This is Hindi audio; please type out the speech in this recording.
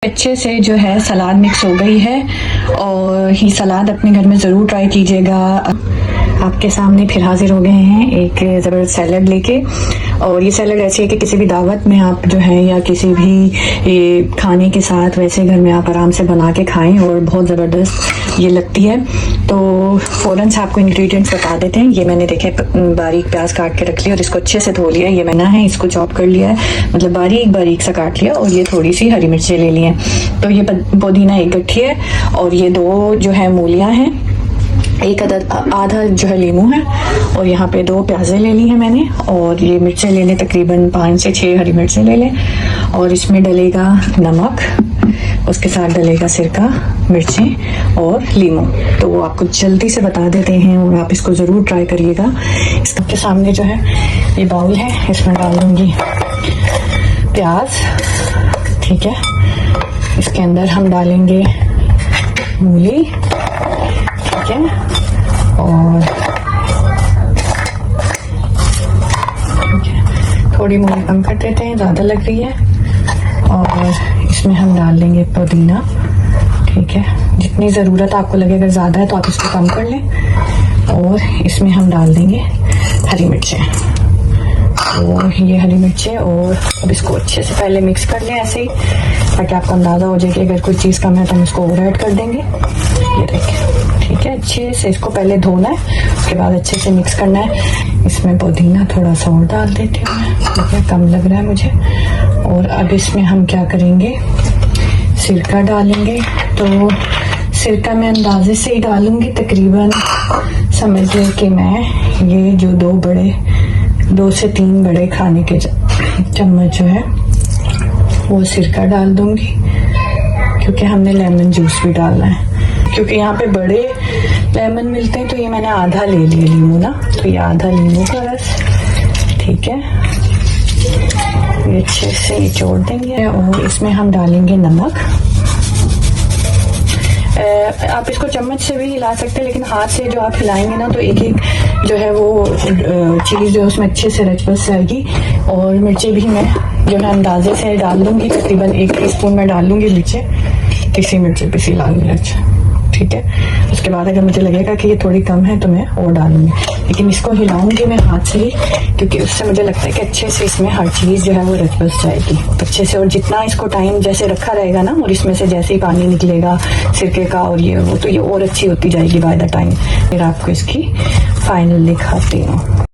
अच्छे से जो है सलाद मिक्स हो गई है और ये सलाद अपने घर में ज़रूर ट्राई कीजिएगा। आपके सामने फिर हाजिर हो गए हैं एक ज़बरदस्त सैलड लेके। और ये सैलड ऐसी है कि किसी भी दावत में आप जो है या किसी भी खाने के साथ वैसे घर में आप आराम से बना के खाएं और बहुत ज़बरदस्त ये लगती है। तो फ़ौरन से आपको इंग्रेडिएंट्स बता देते हैं। ये मैंने देखे बारीक प्याज काट के रख लिया और इसको अच्छे से धो लिया। ये मैंने है इसको चॉप कर लिया है, मतलब बारीक बारीक सा काट लिया। और ये थोड़ी सी हरी मिर्चें ले ली हैं। तो ये पुदीना एक गट्ठी है और ये 2 जो है मूलियाँ हैं, एक आधा जो है लीमू है और यहाँ पे 2 प्याज़ें ले ली हैं मैंने। और ये मिर्चें ले लें, तकरीबन 5 से 6 हरी मिर्चें ले लें। और इसमें डलेगा नमक, उसके साथ डलेगा सिरका, मिर्चें और लीमू। तो वो आपको जल्दी से बता देते हैं और आप इसको ज़रूर ट्राई करिएगा। इसके सामने जो है ये बाउल है, इसमें डाल दूँगी प्याज, ठीक है। इसके अंदर हम डालेंगे मूली, ठीक है। और थोड़ी मूली कम कर देते हैं, ज़्यादा लग रही है। और इसमें हम डाल देंगे पुदीना, ठीक है। जितनी ज़रूरत आपको लगे, अगर ज़्यादा है तो आप इसको कम कर लें। और इसमें हम डाल देंगे हरी मिर्चें, और ये हरी मिर्चें। और अब इसको अच्छे से पहले मिक्स कर लें ऐसे ही, ताकि आपको अंदाज़ा हो जाए कि अगर कोई चीज़ कम है तो हम इसको और ऐड कर देंगे। ये देखिए, ठीक है। अच्छे से इसको पहले धोना है, उसके बाद अच्छे से मिक्स करना है। इसमें पुदीना थोड़ा सा और डाल देती हूँ मैं, ठीक है, कम लग रहा है मुझे। और अब इसमें हम क्या करेंगे, सिरका डालेंगे। तो सिरका मैं अंदाजे से ही डालूंगी, तकरीबन समझ लें कि मैं ये जो 2 से 3 बड़े खाने के चम्मच जो है वो सिरका डाल दूंगी, क्योंकि हमने लेमन जूस भी डालना है। क्योंकि यहाँ पे बड़े लेमन मिलते हैं, तो ये मैंने आधा ले लिया लीमू ना, तो ये आधा लीमू का रस, ठीक है। ये अच्छे से निचोड़ देंगे और इसमें हम डालेंगे नमक। आप इसको चम्मच से भी हिला सकते हैं, लेकिन हाथ से जो आप हिलाएंगे ना तो एक एक जो है वो चीज़ जो है उसमें अच्छे से रच बस जाएगी। और मिर्चें भी मैं जो है अंदाजे से डाल दूंगी, तकरीबन 1 टीस्पून में डाल दूंगी मिर्चें, किसी मिर्चें पिसी लाल मिर्च, ठीक है। उसके बाद अगर मुझे लगेगा कि ये थोड़ी कम है तो मैं और डालूंगी, लेकिन इसको हिलाऊंगी मैं हाथ से ही, क्योंकि उससे मुझे लगता है कि अच्छे से इसमें हर चीज़ जो है वो रच बस जाएगी अच्छे से। और जितना इसको टाइम जैसे रखा रहेगा ना, और इसमें से जैसे ही पानी निकलेगा सिरके का और ये वो, तो ये और अच्छी होती जाएगी बाय द टाइम। फिर आपको इसकी फाइनल दिखाती हूँ।